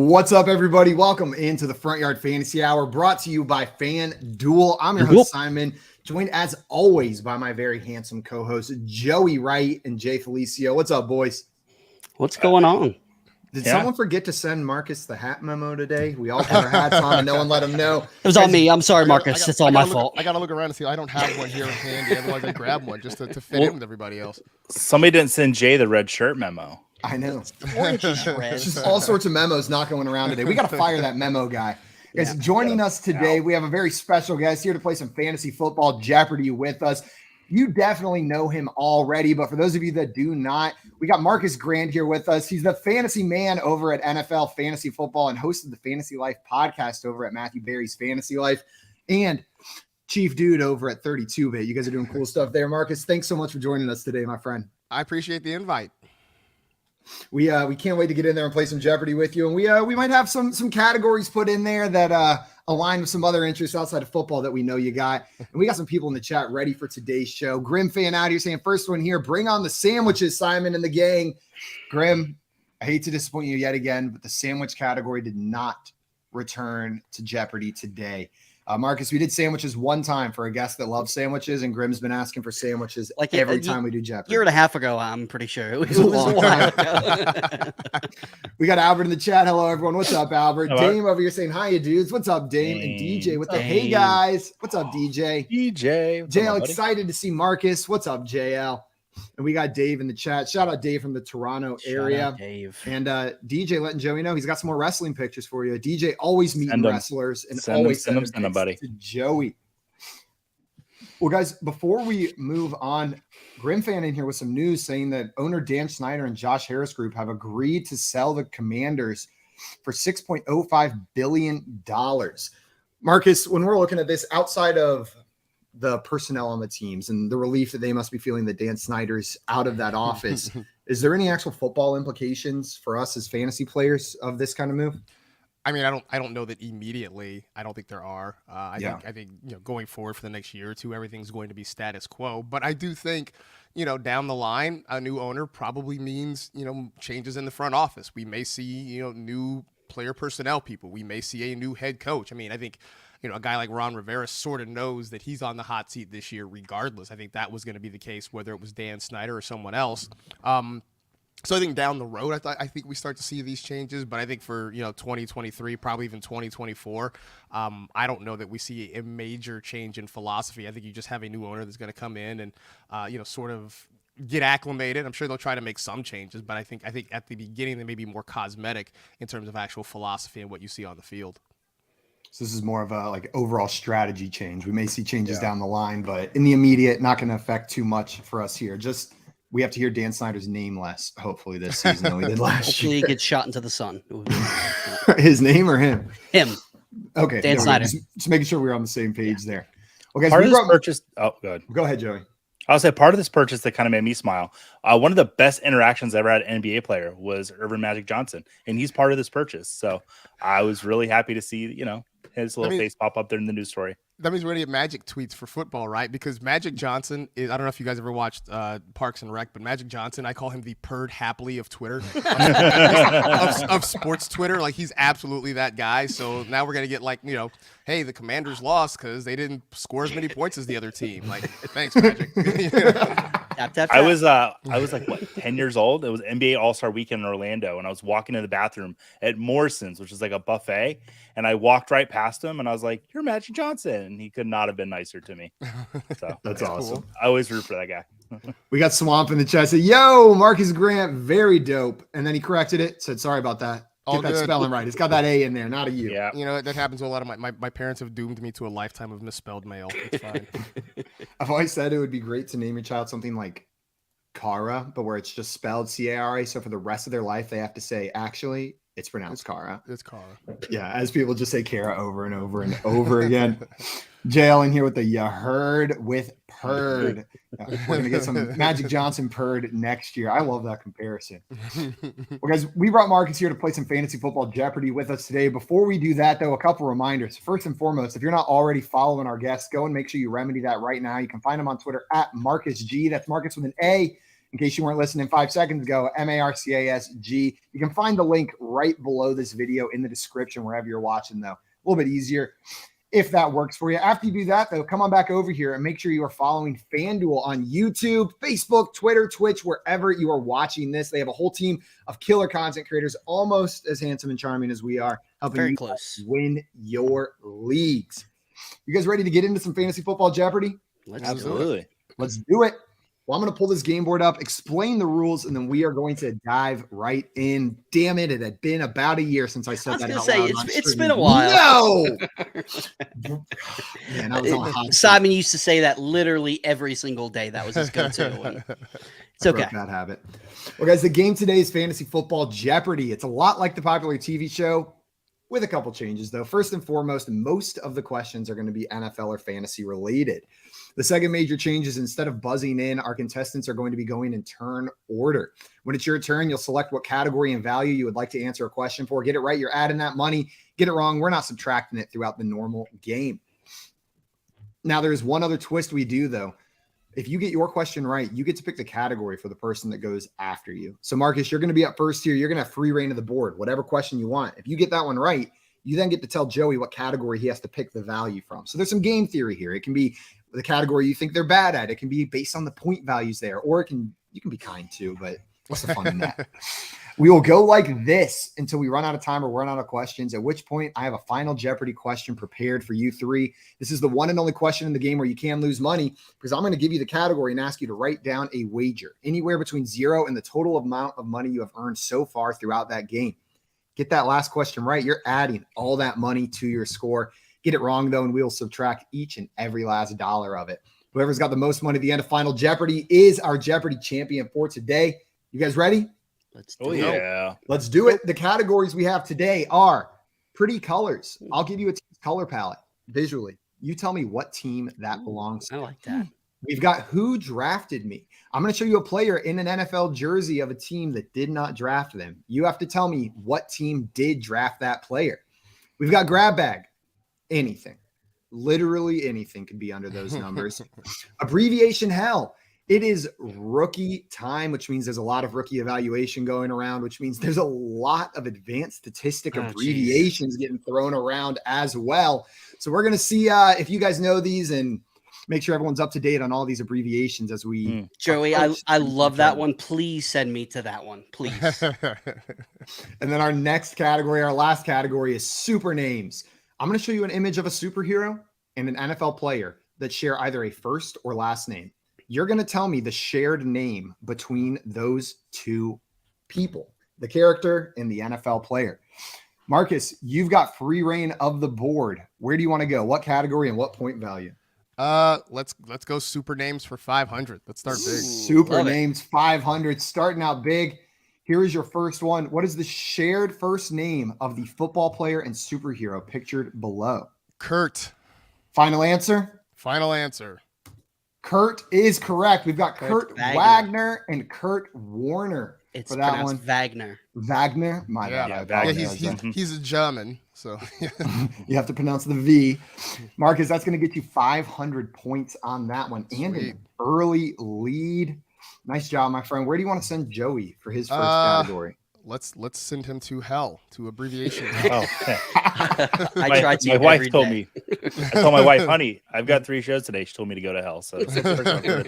What's up, everybody? Welcome into the Front Yard Fantasy Hour, brought to you by FanDuel. I'm your host, Simon, joined as always by my very handsome co-hosts, Joey Wright and Jay Felicio. What's up, boys? What's going on? Did someone forget to send Marcus the hat memo today? We all put our hats on and no one let him know. It was on me. I'm sorry, Marcus. It's all my fault. I got to look around and see. I don't have one here in handy. Otherwise, I grab one just to fit in with everybody else. Somebody didn't send Jay the red shirt memo. I know. It's just all sorts of memos not going around today. We got to fire that memo guy. Guys, joining us today, we have a very special guest here to play some Fantasy Football Jeopardy with us. You definitely know him already, but for those of you that do not, we got Marcas Grant here with us. He's the fantasy man over at NFL Fantasy Football and hosted the Fantasy Life podcast over at Matthew Berry's Fantasy Life, and Chief Dude over at 32-Bit. You guys are doing cool stuff there. Marcus, thanks so much for joining us today, my friend. I appreciate the invite. We can't wait to get in there and play some Jeopardy with you. And we might have some categories put in there that align with some other interests outside of football that we know you got. And we got some people in the chat ready for today's show. Grim fan out here saying, first one here, bring on the sandwiches, Simon and the gang. Grim, I hate to disappoint you yet again, but the sandwich category did not return to Jeopardy today. Marcus, we did sandwiches one time for a guest that loves sandwiches, and Grim's been asking for sandwiches like every time we do Jeopardy. A year and a half ago, I'm pretty sure. It was a long time ago. We got Albert in the chat. Hello, everyone. What's up, Albert? Hello. Dame over here saying, hiya, dudes. What's up, Dame? And DJ with the hey, guys. What's up, DJ? DJ. JL, excited to see Marcus. What's up, JL? And we got Dave in the chat. Shout out Dave from the Toronto area. Out, Dave. And DJ letting Joey know he's got some more wrestling pictures for you. DJ always meeting wrestlers and always send them buddy. To Joey. Well, guys, before we move on, Grim fan in here with some news saying that owner Dan Snyder and Josh Harris Group have agreed to sell the Commanders for $6.05 billion. Marcus, when we're looking at this outside of the personnel on the teams and the relief that they must be feeling that Dan Snyder's out of that office, is there any actual football implications for us as fantasy players of this kind of move? I mean, I don't know that immediately. I don't think there are. I think going forward for the next year or two, everything's going to be status quo. But I do think, down the line, a new owner probably means, changes in the front office. We may see, new player personnel people. We may see a new head coach. I mean, I think, a guy like Ron Rivera sort of knows that he's on the hot seat this year regardless. I think that was going to be the case, whether it was Dan Snyder or someone else. So I think down the road, I think we start to see these changes. But I think for, 2023, probably even 2024, I don't know that we see a major change in philosophy. I think you just have a new owner that's going to come in and, sort of get acclimated. I'm sure they'll try to make some changes, but I think at the beginning, they may be more cosmetic in terms of actual philosophy and what you see on the field. So this is more of a overall strategy change. We may see changes down the line, but in the immediate, not going to affect too much for us here. Just we have to hear Dan Snyder's name less, hopefully, this season than we did last Hopefully year. He gets shot into the sun. His name or him? Him. Okay. Dan Snyder. Just making sure we're on the same page there. Okay. Part of this purchase. Oh, good. Go ahead, Joey. I'll say part of this purchase that kind of made me smile. One of the best interactions I ever had an NBA player was Irvin Magic Johnson, and he's part of this purchase. So I was really happy to see, his little face pop up there in the news story. That means we're going to get Magic tweets for football, right? Because Magic Johnson is, I don't know if you guys ever watched Parks and Rec, but Magic Johnson, I call him the purred happily of Twitter, of sports Twitter. Like, he's absolutely that guy. So now we're going to get hey, the Commanders lost because they didn't score as many points as the other team. Like, thanks, Magic. I was like, what, 10 years old? It was NBA All-Star Weekend in Orlando, and I was walking in the bathroom at Morrison's, which is like a buffet, and I walked right past him, and I was like, "You're Magic Johnson," and he could not have been nicer to me. So that's awesome. Cool. I always root for that guy. We got Swamp in the chat. Said, "Yo, Marcas Grant, very dope," and then he corrected it. Said, "Sorry about that. Get that spelling right. It's got that A in there, not a U." Yeah. That happens to a lot of my parents have doomed me to a lifetime of misspelled mail. It's fine. I've always said it would be great to name your child something like Cara, but where it's just spelled Cara. So for the rest of their life, they have to say, actually, it's pronounced Cara. It's Cara. Yeah, as people just say Cara over and over and over again. JL in here with the "you heard" with Purd. We're going to get some Magic Johnson Purd next year. I love that comparison. Well, guys, we brought Marcus here to play some Fantasy Football Jeopardy with us today. Before we do that, though, a couple reminders. First and foremost, if you're not already following our guests, go and make sure you remedy that right now. You can find him on Twitter at Marcus G. That's Marcus with an A. In case you weren't listening 5 seconds ago, MARCASG. You can find the link right below this video in the description, wherever you're watching, though. A little bit easier if that works for you. After you do that, though, come on back over here and make sure you are following FanDuel on YouTube, Facebook, Twitter, Twitch, wherever you are watching this. They have a whole team of killer content creators, almost as handsome and charming as we are, helping Very you close. Win your leagues. You guys ready to get into some Fantasy Football Jeopardy? Absolutely. Let's do it. Well, I'm going to pull this game board up, explain the rules, and then we are going to dive right in. Damn it. It had been about a year since I said that. It's been a while. No. Man, I was on a hot Simon used to say that literally every single day. That was his go-to. It's okay. That habit. Well, guys, the game today is Fantasy Football Jeopardy. It's a lot like the popular TV show with a couple changes, though. First and foremost, most of the questions are going to be NFL or fantasy related. The second major change is instead of buzzing in, our contestants are going to be going in turn order. When it's your turn, you'll select what category and value you would like to answer a question for. Get it right, you're adding that money. Get it wrong, we're not subtracting it throughout the normal game. Now, there's one other twist we do, though. If you get your question right, you get to pick the category for the person that goes after you. So, Marcus, you're going to be up first here. You're going to have free reign of the board, whatever question you want. If you get that one right, you then get to tell Joey what category he has to pick the value from. So there's some game theory here. It can be the category you think they're bad at. It can be based on the point values there, or you can be kind too, but what's the fun in that? We will go like this until we run out of time or run out of questions, at which point I have a final Jeopardy question prepared for you three. This is the one and only question in the game where you can lose money, because I'm going to give you the category and ask you to write down a wager anywhere between 0 and the total amount of money you have earned so far throughout that game. Get that last question right, you're adding all that money to your score. Get it wrong, though, and we'll subtract each and every last dollar of it. Whoever's got the most money at the end of Final Jeopardy is our Jeopardy champion for today. You guys ready? Let's do it. Yeah. Let's do it. The categories we have today are pretty colors. I'll give you a team's color palette visually. You tell me what team that belongs to. I like that. We've got who drafted me. I'm going to show you a player in an NFL jersey of a team that did not draft them. You have to tell me what team did draft that player. We've got grab bag. Anything. Literally anything could be under those numbers. Abbreviation hell. It is rookie time, which means there's a lot of rookie evaluation going around, which means there's a lot of advanced statistic abbreviations getting thrown around as well. So we're going to see if you guys know these and make sure everyone's up to date on all these abbreviations as we. Joey, I love that one. Please send me to that one, please. And then our next category, our last category is super names. I'm going to show you an image of a superhero and an NFL player that share either a first or last name. You're going to tell me the shared name between those two people, the character and the NFL player. Marcus, you've got free reign of the board. Where do you want to go? What category and what point value? Let's go super names for 500. Let's start big. Super names 500, starting out big. Here is your first one. What is the shared first name of the football player and superhero pictured below? Kurt. Final answer? Final answer. Kurt is correct. We've got Kurt Wagner and Kurt Warner. It's for that one. Wagner. Wagner? My bad. Yeah, he's a German, so you have to pronounce the V. Marcus, that's going to get you 500 points on that one. Sweet. And an early lead. Nice job, my friend. Where do you want to send Joey for his first category? Let's send him to hell, to abbreviation. My wife told me. I told my wife, honey, I've got 3 shows today. She told me to go to hell. So it's the first one I'm doing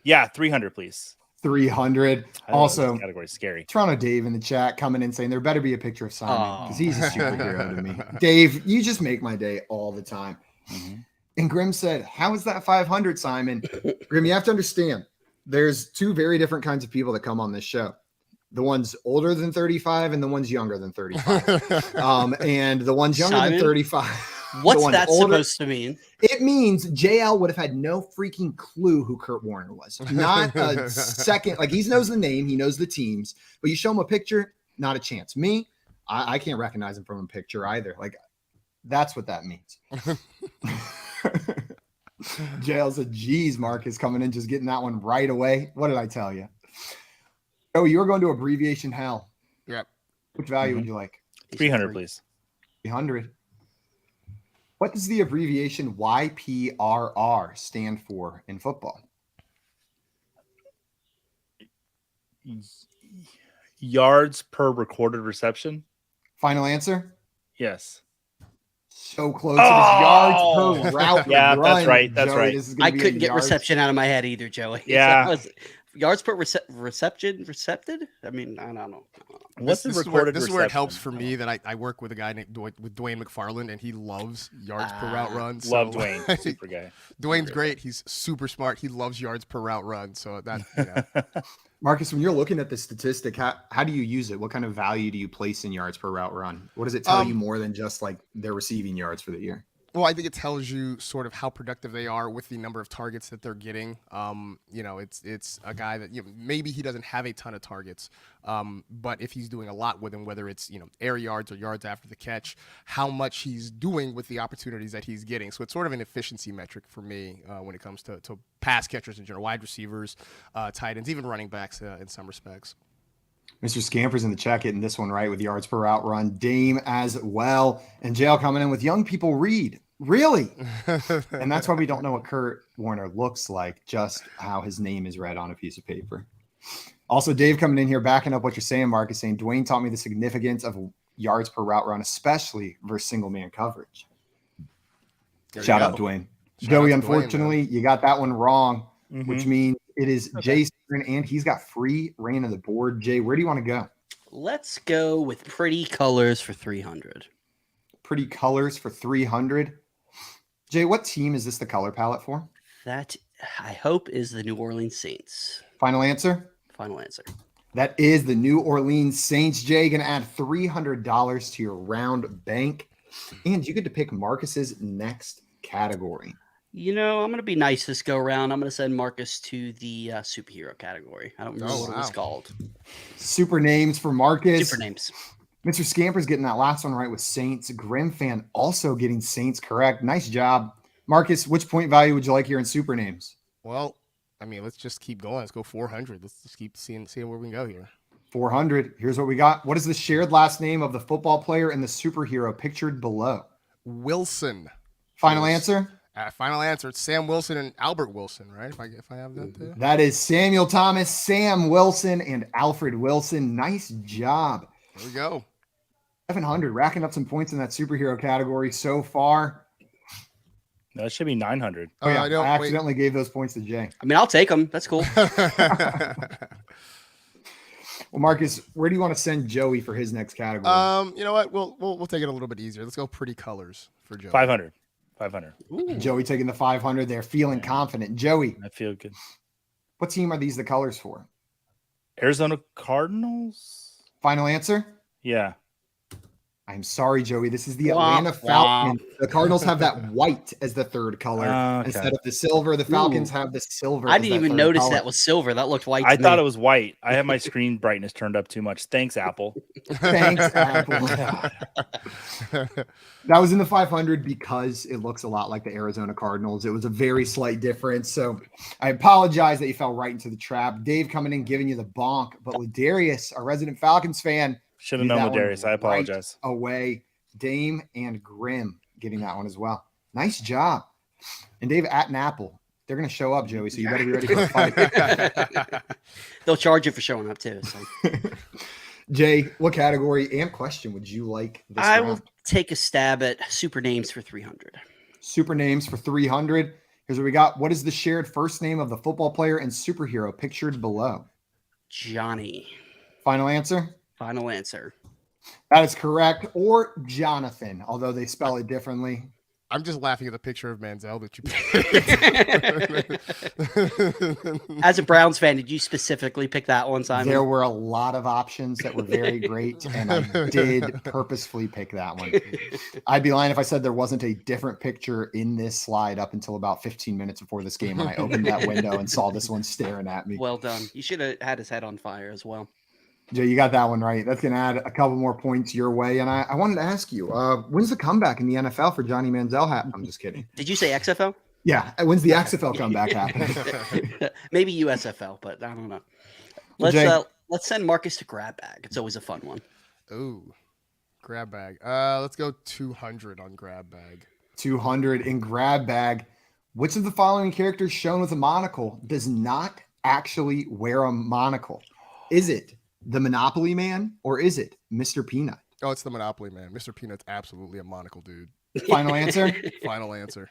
today. 300, please. 300. Also, category scary. Toronto Dave in the chat coming in saying there better be a picture of Simon because he's a superhero to me. Dave, you just make my day all the time. Mm-hmm. And Grim said, how is that 500, Simon? Grim, you have to understand, there's 2 very different kinds of people that come on this show. The ones older than 35 and the ones younger than 35. And the ones younger than 35. What's that supposed to mean? It means JL would have had no freaking clue who Kurt Warner was. Not a second. Like, he knows the name, he knows the teams, but you show him a picture, not a chance. Me, I can't recognize him from a picture either. Like, that's what that means. JL said, geez, Marcus coming in, just getting that one right away. What did I tell you? Oh, you were going to abbreviation hell. Yep. Which value would you like? 300, please. 300. What does the abbreviation YPRR stand for in football? Yards per recorded reception. Final answer? Yes. So close. It is yards per route. Yeah, run. that's right. That's Joey, right. I couldn't get reception out of my head either, Joey. Yeah. Yards per recepted? I mean, I don't know. What's the this recorded is reception? where it helps for me that I work with a guy named Dwayne McFarland, and he loves yards per route run. So Love Dwayne. Super guy. Dwayne's great. He's super smart. He loves yards per route run. So that, Marcus, when you're looking at the statistic, how do you use it? What kind of value do you place in yards per route run? What does it tell you more than just like their receiving yards for the year? Well, I think it tells you sort of how productive they are with the number of targets that they're getting. It's a guy that maybe he doesn't have a ton of targets, but if he's doing a lot with him, whether it's air yards or yards after the catch, how much he's doing with the opportunities that he's getting. So it's sort of an efficiency metric for me when it comes to pass catchers in general, wide receivers, tight ends, even running backs in some respects. Mr. Scamper's in the chat getting this one right with yards per route run. Dame as well. And JL coming in with young people read. Really? And that's why we don't know what Kurt Warner looks like, just how his name is read on a piece of paper. Also, Dave coming in here backing up what you're saying, Marcus, saying Dwayne taught me the significance of yards per route run, especially versus single man coverage. Shout out, Dwayne. Joey, unfortunately, you got that one wrong, which means it is Jay's turn, and he's got free reign of the board. Jay, where do you want to go? Let's go with pretty colors for 300. Pretty colors for 300. Jay, what team is this the color palette for? That, I hope, is the New Orleans Saints. Final answer? Final answer. That is the New Orleans Saints. Jay, going to add $300 to your round bank, and you get to pick Marcus's next category. I'm going to be nice this go around. I'm going to send Marcus to the superhero category. I don't remember what it was called. Super names for Marcus. Super names. Mr. Scamper's getting that last one right with Saints. Grim fan also getting Saints correct. Nice job. Marcus, which point value would you like here in super names? Well, I mean, let's just keep going. Let's go 400. Let's just keep seeing where we can go here. 400. Here's what we got. What is the shared last name of the football player and the superhero pictured below? Wilson. Final answer? Final answer. It's Sam Wilson and Albert Wilson, right? If I have that there. That is Samuel Thomas, Sam Wilson, and Alfred Wilson. Nice job. There we go. 700, racking up some points in that superhero category so far. No, it should be 900. Oh, yeah. I accidentally gave those points to Jay. I mean, I'll take them. That's cool. Well, Marcus, where do you want to send Joey for his next category? You know what? We'll take it a little bit easier. Let's go pretty colors for Joey. 500. Joey taking the 500 there, feeling confident. Joey, I feel good. What team are these the colors for? Arizona Cardinals. Final answer? Yeah. I'm sorry, Joey. This is the Atlanta Falcons. The Cardinals have that white as the third color instead of the silver. The Falcons have the silver. I didn't even notice that was silver. That looked white. I thought it was white. I have my screen brightness turned up too much. Thanks, Apple. Thanks, Apple. That was in the 500 because it looks a lot like the Arizona Cardinals. It was a very slight difference. So I apologize that you fell right into the trap. Dave coming in, giving you the bonk. But Ladarius, our resident Falcons fan, should have known Ladarius. I apologize. Right away. Dame and Grim getting that one as well. Nice job. And Dave at an Apple. They're going to show up, Joey, so you better be ready for a fight. They'll charge you for showing up, too. So. Jay, what category and question would you like this I round? will take a stab at super names for 300. Super names for 300. Here's what we got. What is the shared first name of the football player and superhero pictured below? Johnny. Final answer? Final answer. That is correct. Or Jonathan, although they spell it differently. I'm just laughing at the picture of Manziel that you picked. As a Browns fan, did you specifically pick that one, Simon? There were a lot of options that were very great, and I did purposefully pick that one. I'd be lying if I said there wasn't a different picture in this slide up until about 15 minutes before this game when I opened that window and saw this one staring at me. Well done. You should have had his head on fire as well. Jay, you got that one right. That's going to add a couple more points your way. And I wanted to ask you, when's the comeback in the NFL for Johnny Manziel happen? I'm just kidding. Did you say XFL? Yeah. When's the XFL comeback happen? Maybe USFL, but I don't know. Let's send Marcus to grab bag. It's always a fun one. Ooh, grab bag. Let's go 200 on grab bag. 200 in grab bag. Which of the following characters shown with a monocle does not actually wear a monocle? Is it the Monopoly Man, or is it Mr. Peanut? Oh, it's the Monopoly Man. Mr. Peanut's absolutely a monocle dude. Final answer? Final answer.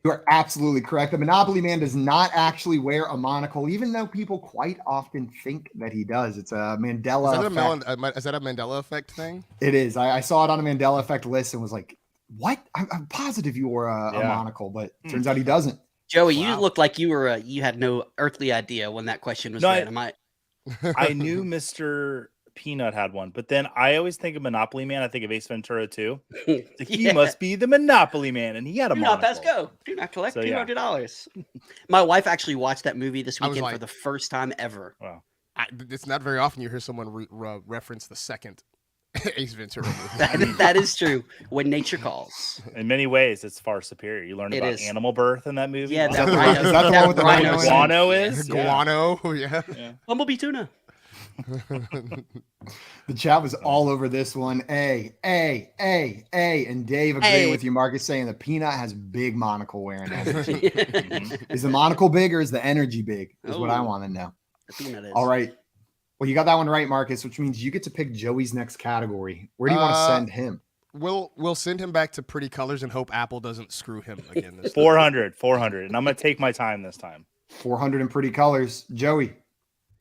You are absolutely correct. The Monopoly Man does not actually wear a monocle, even though people quite often think that he does. It's a Mandela effect. Is that a Mandela effect thing? It is. I saw it on a Mandela effect list and was like, what? I'm positive you wore a monocle, but turns out he doesn't. Joey, you looked like you had no earthly idea when that question was read. I knew Mr. Peanut had one, but then I always think of Monopoly Man. I think of Ace Ventura too. He must be the Monopoly Man, and he had a monocle. Do not pass go. Do not collect $200. My wife actually watched that movie this weekend for the first time ever. Wow. It's not very often you hear someone reference the second Ace Ventura movie. That is true. When nature calls. In many ways, it's far superior. You learn about animal birth in that movie. Yeah, is that the one with the rhino? Guano is? Guano, yeah. Bumblebee tuna. The chat was all over this one. A. And Dave agreeing with you, Marcus, saying the Peanut has big monocle wearing energy. Is the monocle big or is the energy big? Is what I want to know. The Peanut is. All right. Well, you got that one right, Marcus, which means you get to pick Joey's next category. Where do you want to send him? We'll send him back to Pretty Colors and hope Apple doesn't screw him again this 400, and I'm going to take my time this time. 400 in Pretty Colors. Joey,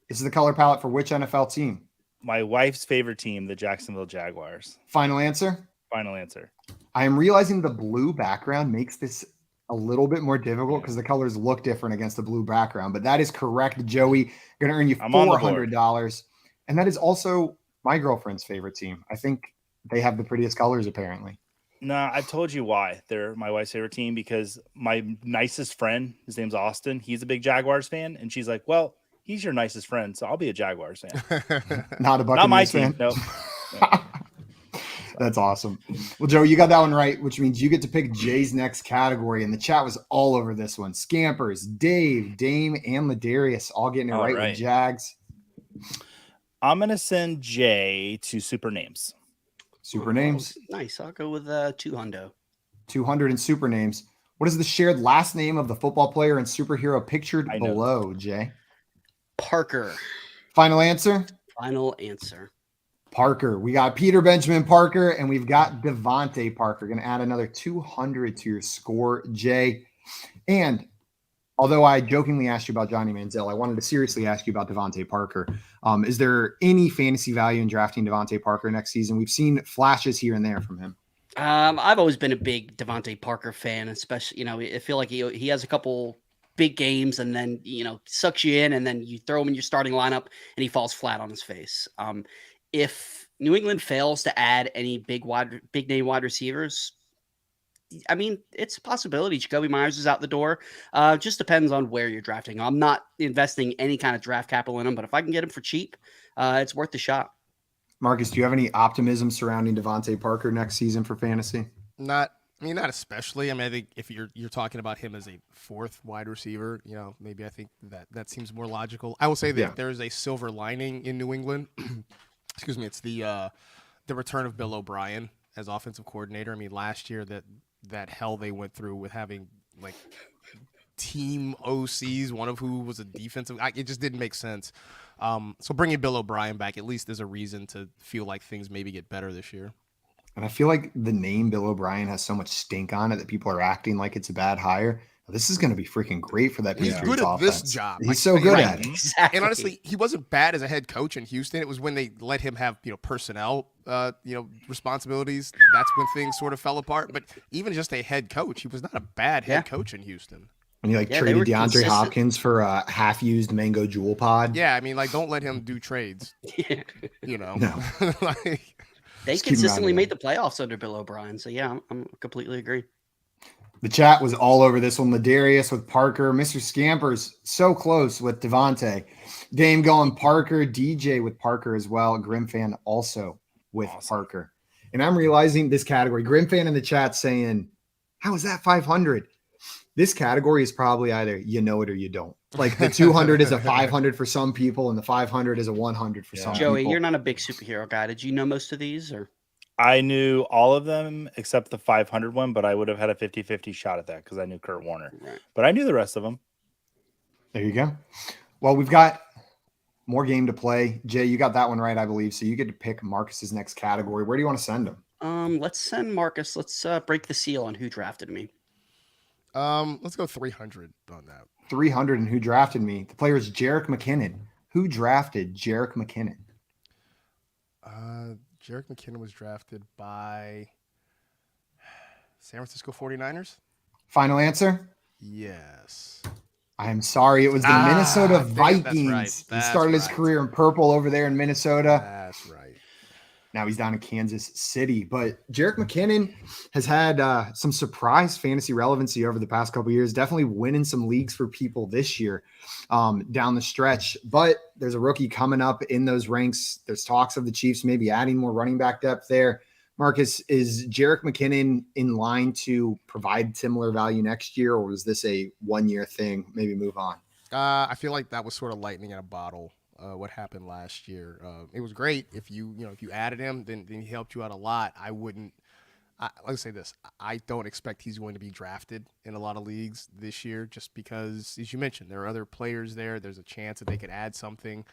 this is the color palette for which NFL team? My wife's favorite team, the Jacksonville Jaguars. Final answer? Final answer. I am realizing the blue background makes this a little bit more difficult because the colors look different against the blue background, but that is correct, Joey. Going to earn you $400. And that is also my girlfriend's favorite team. I think they have the prettiest colors, apparently. No, I've told you why they're my wife's favorite team, because my nicest friend, his name's Austin, he's a big Jaguars fan, and she's like, well, he's your nicest friend, so I'll be a Jaguars fan. Not a Buccaneers Not my fan. team. Nope. That's awesome. Well, Joe, you got that one right, which means you get to pick Jay's next category. And the chat was all over this one. Scampers, Dave, Dame, and Ladarius all getting it right with Jags. I'm going to send Jay to Super Names. Super Names. Nice. I'll go with 200. 200 in Super Names. What is the shared last name of the football player and superhero pictured below, Jay? Parker. Final answer? Final answer. Parker. We got Peter Benjamin Parker, and we've got Devontae Parker. Going to add another 200 to your score, Jay. And although I jokingly asked you about Johnny Manziel, I wanted to seriously ask you about Devontae Parker. Is there any fantasy value in drafting Devontae Parker next season? We've seen flashes here and there from him. I've always been a big Devontae Parker fan, especially, I feel like he has a couple big games and then, sucks you in, and then you throw him in your starting lineup and he falls flat on his face. If New England fails to add any big name wide receivers, I mean, it's a possibility. Jacoby Myers is out the door. Just depends on where you're drafting. I'm not investing any kind of draft capital in him, but if I can get him for cheap, it's worth the shot. Marcus, do you have any optimism surrounding Devontae Parker next season for fantasy? Not especially. I think if you're talking about him as a fourth wide receiver, maybe I think that seems more logical. I will say that there is a silver lining in New England. Excuse me. It's the return of Bill O'Brien as offensive coordinator. Last year that hell they went through with having like team OCs, one of who was a defensive. It just didn't make sense. So bringing Bill O'Brien back at least is a reason to feel like things maybe get better this year. And I feel like the name Bill O'Brien has so much stink on it that people are acting like it's a bad hire. This is going to be freaking great for that He's Patriots good at offense. this job. He's so good at it. Exactly. And honestly, he wasn't bad as a head coach in Houston. It was when they let him have, personnel, responsibilities. That's when things sort of fell apart. But even just a head coach, he was not a bad head coach in Houston. And you traded DeAndre Hopkins for a half-used Mango Jewel pod. Yeah, I mean, don't let him do trades. No. They consistently made the playoffs under Bill O'Brien. So yeah, I'm completely agree. The chat was all over this one. Ladarius with Parker, Mr. Scampers so close with Devontae. Dame going Parker, DJ with Parker as well. Grim fan also with Parker. And I'm realizing this category. Grim fan in the chat saying, "How is that 500?" This category is probably either you know it or you don't. Like the 200 is a 500 for some people, and the 500 is a 100 for some people. Joey, you're not a big superhero guy. Did you know most of these? Or I knew all of them except the 500 one, but I would have had a 50-50 shot at that because I knew Kurt Warner. Right. But I knew the rest of them. There you go. Well, we've got more game to play. Jay, you got that one right, I believe. So you get to pick Marcus's next category. Where do you want to send him? Let's send Marcus. Let's break the seal on who drafted me. Let's go 300 on that. 300 and who drafted me? The player is Derek McKinnon. Who drafted Derek McKinnon? Derek McKinnon was drafted by San Francisco 49ers. Final answer? Yes. I am sorry. It was the Minnesota Vikings. That's right. He started his career in purple over there in Minnesota. That's right. Now he's down in Kansas City. But Derek McKinnon has had some surprise fantasy relevancy over the past couple of years, definitely winning some leagues for people this year down the stretch. But there's a rookie coming up in those ranks. There's talks of the Chiefs maybe adding more running back depth there. Marcus, is Derek McKinnon in line to provide similar value next year, or was this a one-year thing? Maybe move on. I feel like that was sort of lightning in a bottle. What happened last year? It was great if you added him, then he helped you out a lot. Let's say this: I don't expect he's going to be drafted in a lot of leagues this year, just because, as you mentioned, there are other players there. There's a chance that they could add something.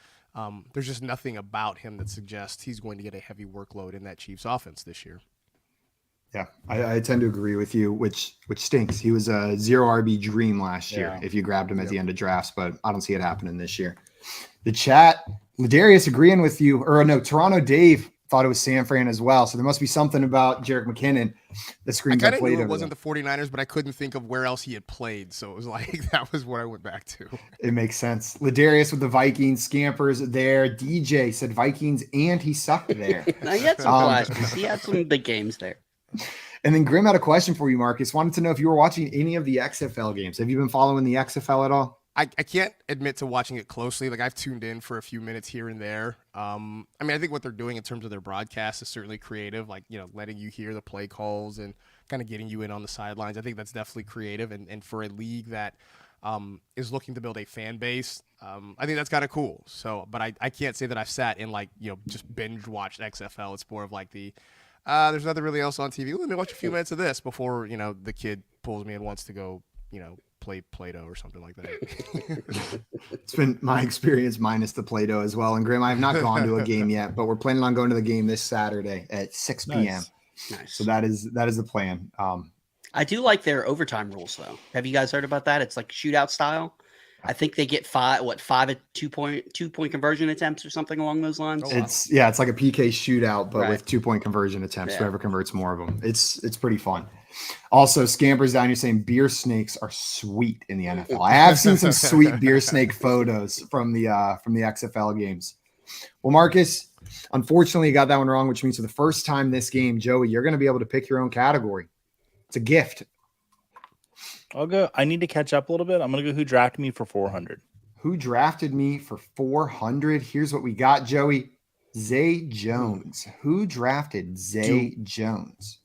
There's just nothing about him that suggests he's going to get a heavy workload in that Chiefs offense this year. Yeah, I tend to agree with you, which stinks. He was a 0 RB dream last year if you grabbed him at the end of drafts, but I don't see it happening this year. The chat, Ladarius agreeing with you, or no, Toronto Dave thought it was San Fran as well. So there must be something about Derek McKinnon that screams I kind of knew it wasn't the 49ers, but I couldn't think of where else he had played. So it was like, that was what I went back to. It makes sense. Ladarius with the Vikings, Scampers there. DJ said Vikings, and he sucked there. Now, he had some flashes. He had some big games there. And then Grim had a question for you, Marcus. Wanted to know if you were watching any of the XFL games. Have you been following the XFL at all? I can't admit to watching it closely. Like, I've tuned in for a few minutes here and there. I think what they're doing in terms of their broadcast is certainly creative, like, letting you hear the play calls and kind of getting you in on the sidelines. I think that's definitely creative. And for a league that is looking to build a fan base, I think that's kind of cool. So, but I can't say that I've sat in just binge watched XFL. It's more of like there's nothing really else on TV. Let me watch a few minutes of this before, the kid pulls me and wants to go, play Play-Doh or something like that. It's been my experience minus the Play-Doh as well. And Grim, I have not gone to a game yet, but we're planning on going to the game this Saturday at 6 p.m. Nice. So that is the plan. I do like their overtime rules, though. Have you guys heard about that? It's like shootout style. I think they get five at 2-point conversion attempts or something along those lines. It's like a PK shootout, but with 2-point conversion attempts. Whoever converts more of them. It's pretty fun. Also, Scampers down here saying beer snakes are sweet in the NFL. I have seen some sweet beer snake photos from the XFL games. Well, Marcus, unfortunately, you got that one wrong, which means for the first time this game, Joey, you're going to be able to pick your own category. It's a gift. I'll go. I need to catch up a little bit. I'm going to go who drafted me for 400. Who drafted me for 400? Here's what we got, Joey. Zay Jones. Who drafted Zay Jones?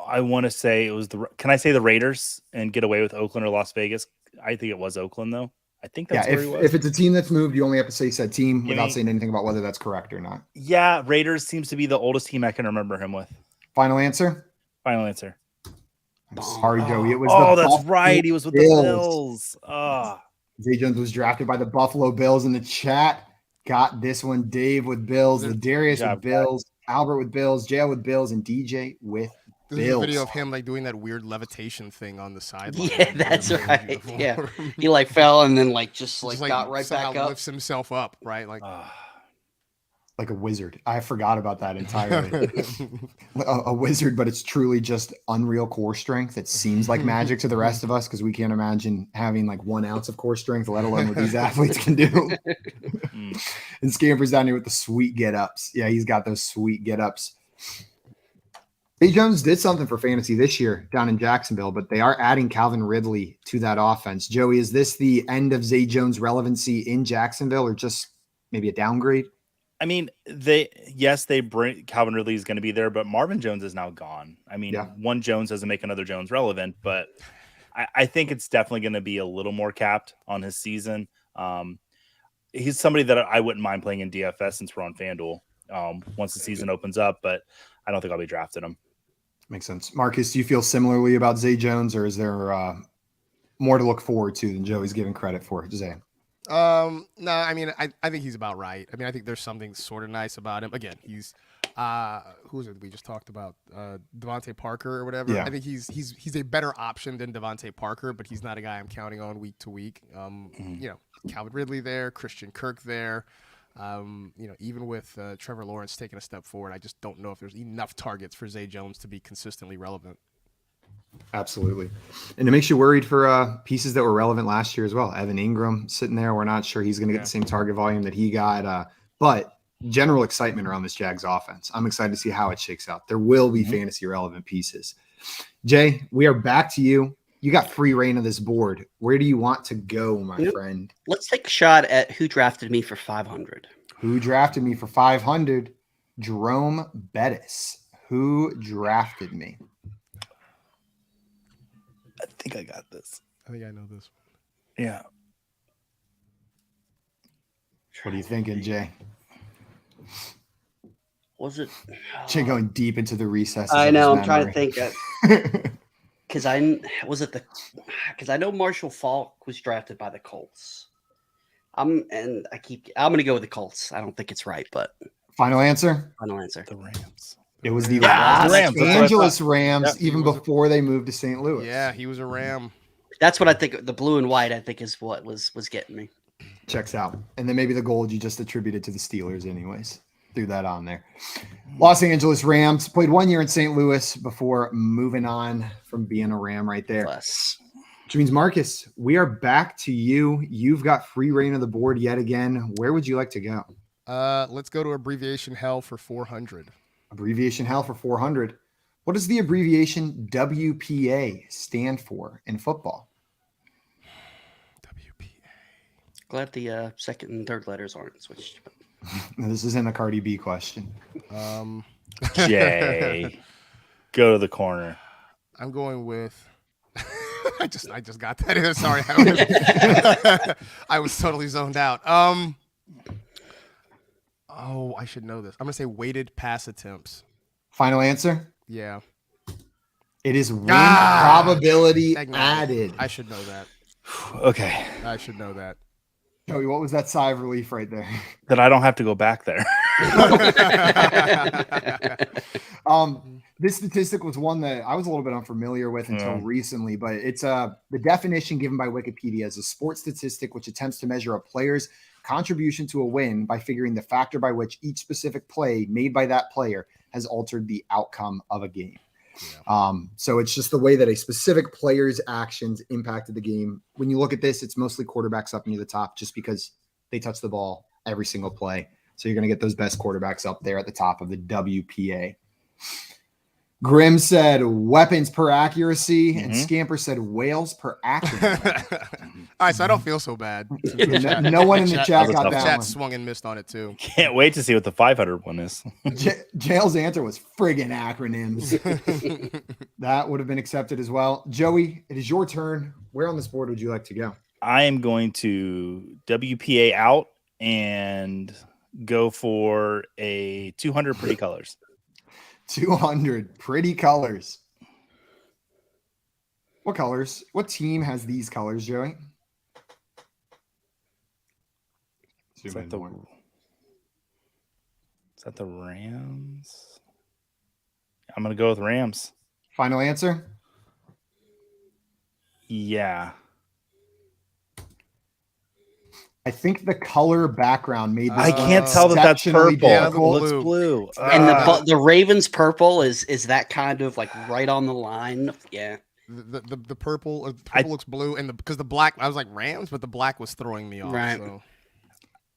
I want to say it was can I say the Raiders and get away with Oakland or Las Vegas? I think it was Oakland, though. I think that's where he was. If it's a team that's moved, you only have to say said team without saying anything about whether that's correct or not. Yeah, Raiders seems to be the oldest team I can remember him with. Final answer? Final answer. I'm sorry, Joey. It was that's right. He was with the Bills. Zay Jones was drafted by the Buffalo Bills. In the chat, got this one. Dave with Bills, Ladarius with Bills, Albert with Bills, JL with Bills, and DJ with There's a video of him like doing that weird levitation thing on the sideline. Yeah, that's right. Yeah, he like fell and then like just got right back up. Lifts himself up, right? Like a wizard. I forgot about that entirely. a wizard, but it's truly just unreal core strength. It seems like magic to the rest of us because we can't imagine having like 1 ounce of core strength, let alone what these athletes can do. And Scamper's down here with the sweet get-ups. Yeah, he's got those sweet get-ups. Zay Jones did something for fantasy this year down in Jacksonville, but they are adding Calvin Ridley to that offense. Joey, is this the end of Zay Jones' relevancy in Jacksonville or just maybe a downgrade? I mean, they bring Calvin Ridley is going to be there, but Marvin Jones is now gone. I mean, one Jones doesn't make another Jones relevant, but I think it's definitely going to be a little more capped on his season. He's somebody that I wouldn't mind playing in DFS since we're on FanDuel once the season opens up, but I don't think I'll be drafting him. Makes sense. Marcus, do you feel similarly about Zay Jones, or is there more to look forward to than Joey's giving credit for? Zay? No, I mean, I think he's about right. I mean, I think there's something sort of nice about him. Again, he's who was it we just talked about? Devontae Parker or whatever. Yeah. I think he's a better option than Devontae Parker, but he's not a guy I'm counting on week to week. You know, Calvin Ridley there, Christian Kirk there. You know, even with Trevor Lawrence taking a step forward, I just don't know if there's enough targets for Zay Jones to be consistently relevant. Absolutely. And it makes you worried for pieces that were relevant last year as well. Evan Ingram sitting there. We're not sure he's going to get the same target volume that he got. But general excitement around this Jags offense. I'm excited to see how it shakes out. There will be fantasy relevant pieces. Jay, we are back to you. You got free reign of this board. Where do you want to go, my friend? Let's take a shot at who drafted me for 500. Who drafted me for 500? Jerome Bettis. Who drafted me? I think I got this. I think I know this one. Yeah. What are you thinking, Jay? Was it? Jay going deep into the recesses. I know. I'm trying to think. Because I know Marshall Faulk was drafted by the Colts. I'm going to go with the Colts. I don't think it's right, but final answer. The Rams. It was the Rams. Los Angeles Rams, even before they moved to St. Louis. Yeah, he was a Ram. That's what I think. The blue and white, I think, is what was getting me. Checks out. And then maybe the gold you just attributed to the Steelers anyways. Threw that on there. Los Angeles Rams played 1 year in St. Louis before moving on from being a Ram right there. Which means, Marcus, we are back to you. You've got free reign of the board yet again. Where would you like to go? Let's go to abbreviation hell for 400. Abbreviation hell for 400. What does the abbreviation WPA stand for in football? WPA. Glad the second and third letters aren't switched. This isn't a Cardi B question. Jay, go to the corner. I'm going with. I just got that in. Sorry, I was totally zoned out. Oh, I should know this. I'm gonna say weighted pass attempts. Final answer? Yeah. It is win probability added. I should know that. Okay. I should know that. Joey, what was that sigh of relief right there? That I don't have to go back there. This statistic was one that I was a little bit unfamiliar with until recently, but it's the definition given by Wikipedia as a sports statistic which attempts to measure a player's contribution to a win by figuring the factor by which each specific play made by that player has altered the outcome of a game. Yeah. So it's just the way that a specific player's actions impacted the game. When you look at this, it's mostly quarterbacks up near the top just because they touch the ball every single play. So you're going to get those best quarterbacks up there at the top of the WPA. Grim said weapons per accuracy, and Scamper said whales per accuracy. All right, so I don't feel so bad. No one in the chat got that chat one. Swung and missed on it too. Can't wait to see what the 500 one is. Jail's answer was friggin' acronyms. That would have been accepted as well. Joey, it is your turn. Where on this board would you like to go? I am going to WPA out and go for a 200 pretty colors. 200 pretty colors. What colors? What team has these colors, Joey? Is that the Rams? I'm going to go with Rams. Final answer? Yeah. I think the color background made this. I can't tell that that's purple. Yeah, it looks blue. And the Ravens purple is that kind of like right on the line. Yeah. The purple looks blue, and because the black, I was like Rams, but the black was throwing me off. Right. So.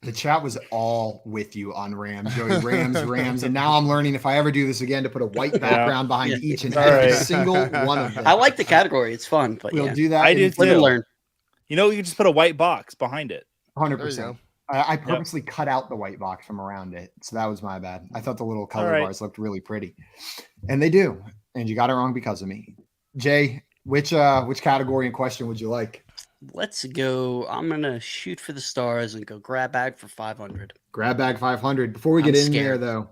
The chat was all with you on Rams, Joey. Rams, and now I'm learning if I ever do this again to put a white background behind each and every single one of them. I like the category; it's fun. But we'll do that. I do too. Learn. You know, you can just put a white box behind it. 100%. I purposely cut out the white box from around it, so that was my bad. I thought the little color bars looked really pretty, and they do. And you got it wrong because of me, Jay. Which category in question would you like? Let's go. I'm gonna shoot for the stars and go grab bag for 500. Grab bag 500. Before we get in there, though,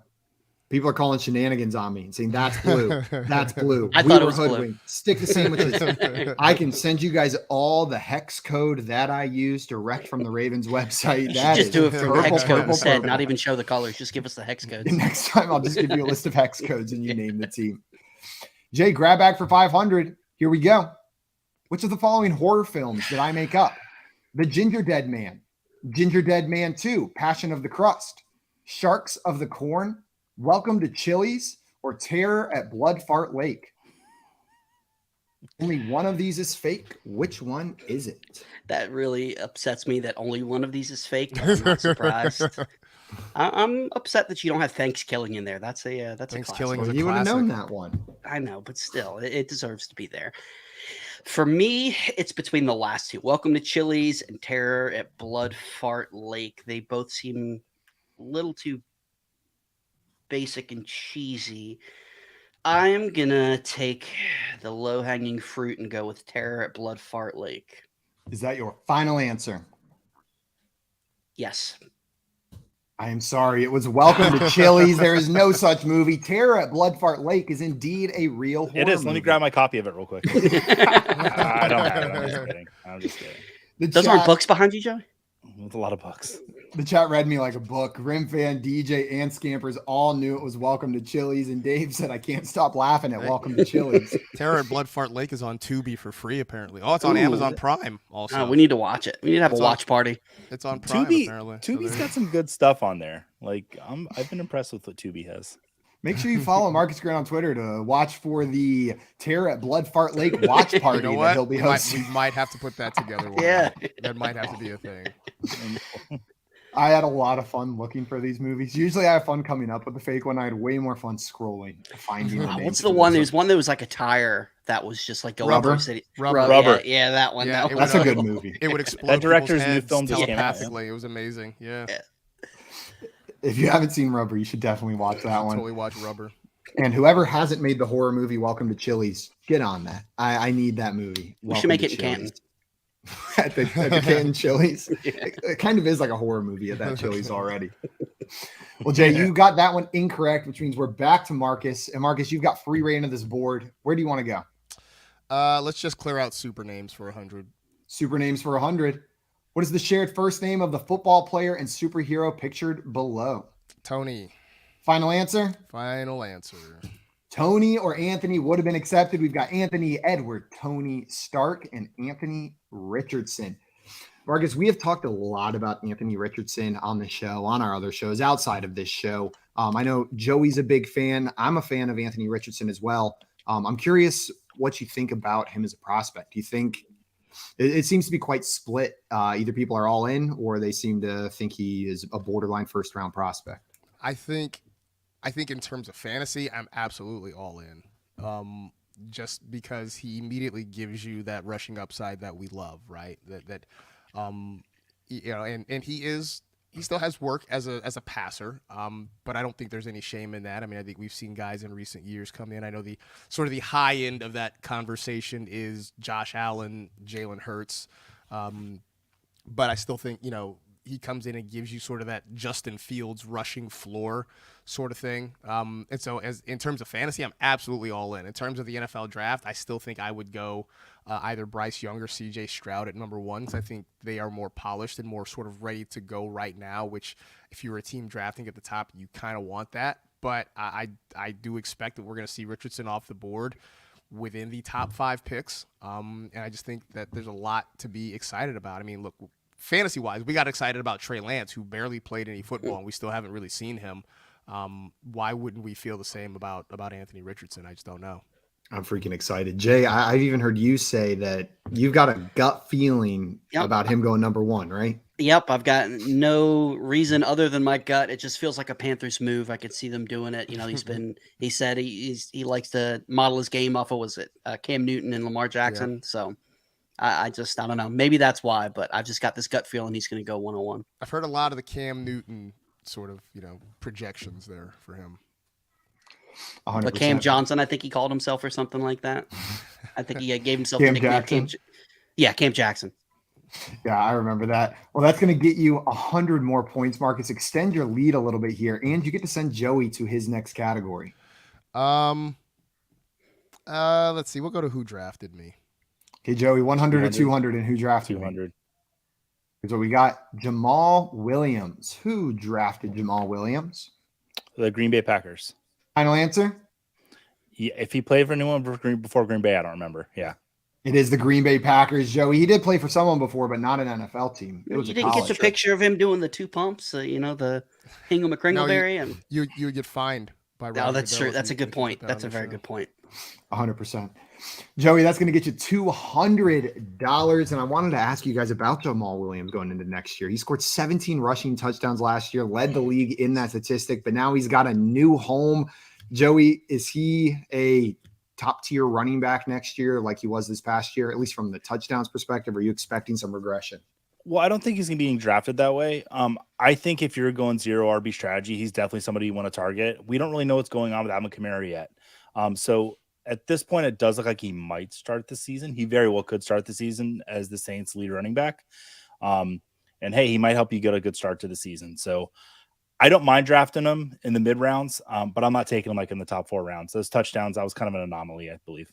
people are calling shenanigans on me and saying that's blue. That's blue. I thought it was blue. Stick to sandwiches. I can send you guys all the hex code that I use direct from the Ravens website. That just do it from hex code instead. Not even show the colors. Just give us the hex codes. Next time, I'll just give you a list of hex codes and you name the team. Jay, grab bag for 500. Here we go. Which of the following horror films did I make up? The Ginger Dead Man, Ginger Dead Man 2, Passion of the Crust, Sharks of the Corn, Welcome to Chili's, or Terror at Blood Fart Lake? Only one of these is fake. Which one is it? That really upsets me that only one of these is fake. I'm not surprised. I'm upset that you don't have Thanksgiving in there. That's a Thanksgiving. Well, you would have known that one. I know, but still, it deserves to be there. For me, it's between the last two. Welcome to Chili's and Terror at Blood Fart Lake. They both seem a little too basic and cheesy. I'm going to take the low-hanging fruit and go with Terror at Blood Fart Lake. Is that your final answer? Yes. I am sorry. It was Welcome to Chili's. There is no such movie. Terror at Blood Fart Lake is indeed a real horror It is. movie. Let me grab my copy of it real quick. I don't have it. I'm just kidding. Those aren't books behind you, Joey? With a lot of books. The chat read me like a book. Grim fan, DJ, and Scampers all knew it was Welcome to Chili's, and Dave said, I can't stop laughing at Welcome to Chili's. Terror at Blood Fart Lake is on Tubi for free, apparently. Oh, it's on Amazon Prime also. We need to watch it. We need to have a watch party. It's on Prime, apparently. Tubi's got some good stuff on there. Like, I've been impressed with what Tubi has. Make sure you follow Marcas Grant on Twitter to watch for the Terror at Blood Fart Lake watch party you know that he'll be hosting. We might have to put that together. Yeah. That might have to be a thing. I had a lot of fun looking for these movies. Usually I have fun coming up with the fake one. I had way more fun scrolling, finding the names. What's the one? There's one that was like a tire that was just like going Rubber? through city. Rubber. Yeah, that one. Yeah, That's a good movie. It would explode. That director's new heads film just came out. telepathically. It was amazing. Yeah. If you haven't seen Rubber, you should definitely watch that one. Totally watch Rubber. And whoever hasn't made the horror movie Welcome to Chili's, get on that. I need that movie. We should make it in Canton. at the Canton Chili's. It kind of is like a horror movie at that Chili's already. Well, Jay, you got that one incorrect, which means we're back to Marcus. And Marcus, you've got free reign of this board. Where do you want to go? Let's just clear out super names for 100. Super names for 100. What is the shared first name of the football player and superhero pictured below? Tony. Final answer? Final answer. Tony or Anthony would have been accepted. We've got Anthony Edward, Tony Stark, and Anthony Richardson. Marcus, we have talked a lot about Anthony Richardson on the show, on our other shows, outside of this show. I know Joey's a big fan. I'm a fan of Anthony Richardson as well. I'm curious what you think about him as a prospect. Do you think it seems to be quite split? Either people are all in or they seem to think he is a borderline first-round prospect. I think in terms of fantasy, I'm absolutely all in. Just because he immediately gives you that rushing upside that we love, right? And he still has work as a passer, but I don't think there's any shame in that. I mean, I think we've seen guys in recent years come in. I know the sort of the high end of that conversation is Josh Allen, Jalen Hurts, but I still think he comes in and gives you sort of that Justin Fields rushing floor sort of thing. And so in terms of fantasy, I'm absolutely all in. In terms of the NFL draft, I still think I would go either Bryce Young or CJ Stroud at number one. I think they are more polished and more sort of ready to go right now, which if you're a team drafting at the top, you kind of want that. But I do expect that we're going to see Richardson off the board within the top 5 picks. And I just think that there's a lot to be excited about. I mean, look, fantasy-wise, we got excited about Trey Lance, who barely played any football, and we still haven't really seen him. Why wouldn't we feel the same about Anthony Richardson? I just don't know. I'm freaking excited. Jay, I've even heard you say that you've got a gut feeling about him going number 1, right? Yep, I've got no reason other than my gut. It just feels like a Panthers move. I could see them doing it. You know, he said he likes to model his game off of, Cam Newton and Lamar Jackson. Yeah. So I don't know. Maybe that's why, but I've just got this gut feeling he's going to go 101. I've heard a lot of the Cam Newton sort of, projections there for him. 100%. But Cam Johnson, I think he called himself or something like that. I think he gave himself the nickname Cam Jackson. Yeah, I remember that. Well, that's going to get you 100 more points, Marcus. Extend your lead a little bit here, and you get to send Joey to his next category. Let's see. We'll go to who drafted me. Okay, Joey, 100 or 200, and who drafted 200. me? So we got Jamal Williams. Who drafted Jamal Williams? The Green Bay Packers. Final answer? Yeah, if he played for anyone before Green Bay, I don't remember. Yeah. It is the Green Bay Packers, Joey. He did play for someone before, but not an NFL team. You didn't get the picture of him doing the 2 pumps, the Hingle McCringleberry. No, you would get fined by. Oh, that's true. That's a good point. That's a very good point. 100%. Joey, that's going to get you $200. And I wanted to ask you guys about Jamal Williams going into next year. He scored 17 rushing touchdowns last year, led the league in that statistic, but now he's got a new home. Joey, is he a top-tier running back next year like he was this past year, at least from the touchdowns perspective? Are you expecting some regression? Well, I don't think he's going to be being drafted that way. I think if you're going 0 RB strategy, he's definitely somebody you want to target. We don't really know what's going on with Alvin Kamara yet. So at this point, it does look like he might start the season. He very well could start the season as the Saints' lead running back. And hey, he might help you get a good start to the season. So I don't mind drafting him in the mid rounds, but I'm not taking him like in the top 4 rounds. Those touchdowns, that was kind of an anomaly, I believe.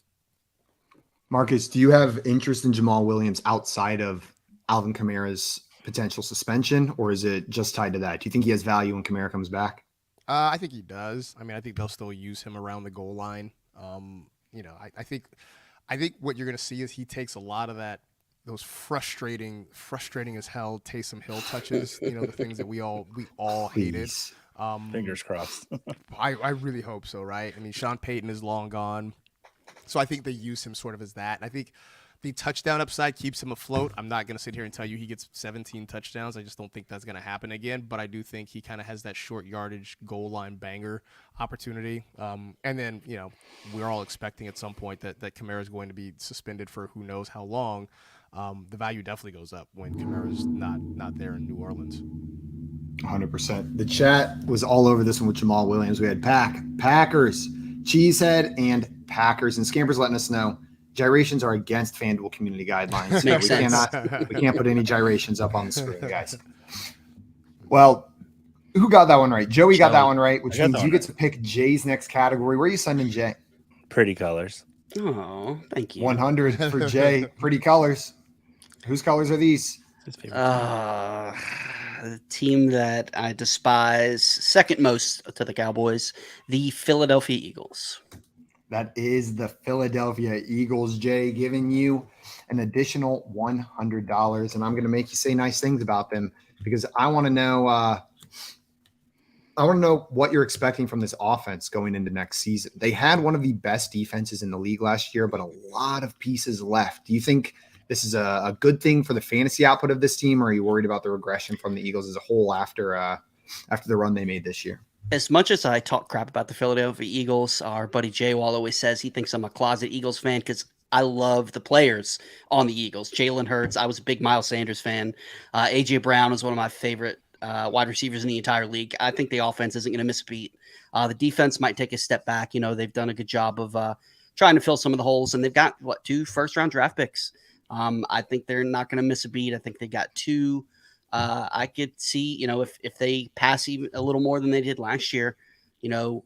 Marcus, do you have interest in Jamal Williams outside of Alvin Kamara's potential suspension, or is it just tied to that? Do you think he has value when Kamara comes back? I think he does. I mean, I think they'll still use him around the goal line. I think what you're going to see is he takes a lot of those frustrating as hell Taysom Hill touches. The things that we all hated. Fingers crossed. I really hope so. Right? I mean, Sean Payton is long gone, so I think they use him sort of as that. And I think the touchdown upside keeps him afloat. I'm not going to sit here and tell you he gets 17 touchdowns. I just don't think that's going to happen again. But I do think he kind of has that short yardage goal line banger opportunity. And then, we're all expecting at some point that Kamara is going to be suspended for who knows how long. The value definitely goes up when Kamara's not there in New Orleans. 100%. The chat was all over this one with Jamal Williams. We had Packers, Cheesehead, and Packers. And Scamper's letting us know gyrations are against FanDuel community guidelines. So we can't put any gyrations up on the screen, guys. Well, who got that one right? Joey got that one right, which means you get to pick Jay's next category. Where are you sending Jay? Pretty colors. Oh, thank you. 100 for Jay. Pretty colors. Whose colors are these? The team that I despise second most to the Cowboys, the Philadelphia Eagles. That is the Philadelphia Eagles, Jay, giving you an additional $100. And I'm going to make you say nice things about them because I want to know what you're expecting from this offense going into next season. They had one of the best defenses in the league last year, but a lot of pieces left. Do you think this is a good thing for the fantasy output of this team, or are you worried about the regression from the Eagles as a whole after the run they made this year? As much as I talk crap about the Philadelphia Eagles, our buddy Jay Wall always says he thinks I'm a closet Eagles fan because I love the players on the Eagles. Jalen Hurts, I was a big Miles Sanders fan. A.J. Brown is one of my favorite wide receivers in the entire league. I think the offense isn't going to miss a beat. The defense might take a step back. They've done a good job of trying to fill some of the holes, and they've got, 2 first-round draft picks. I think they're not going to miss a beat. I think they got 2. I could see, if they pass even a little more than they did last year, 2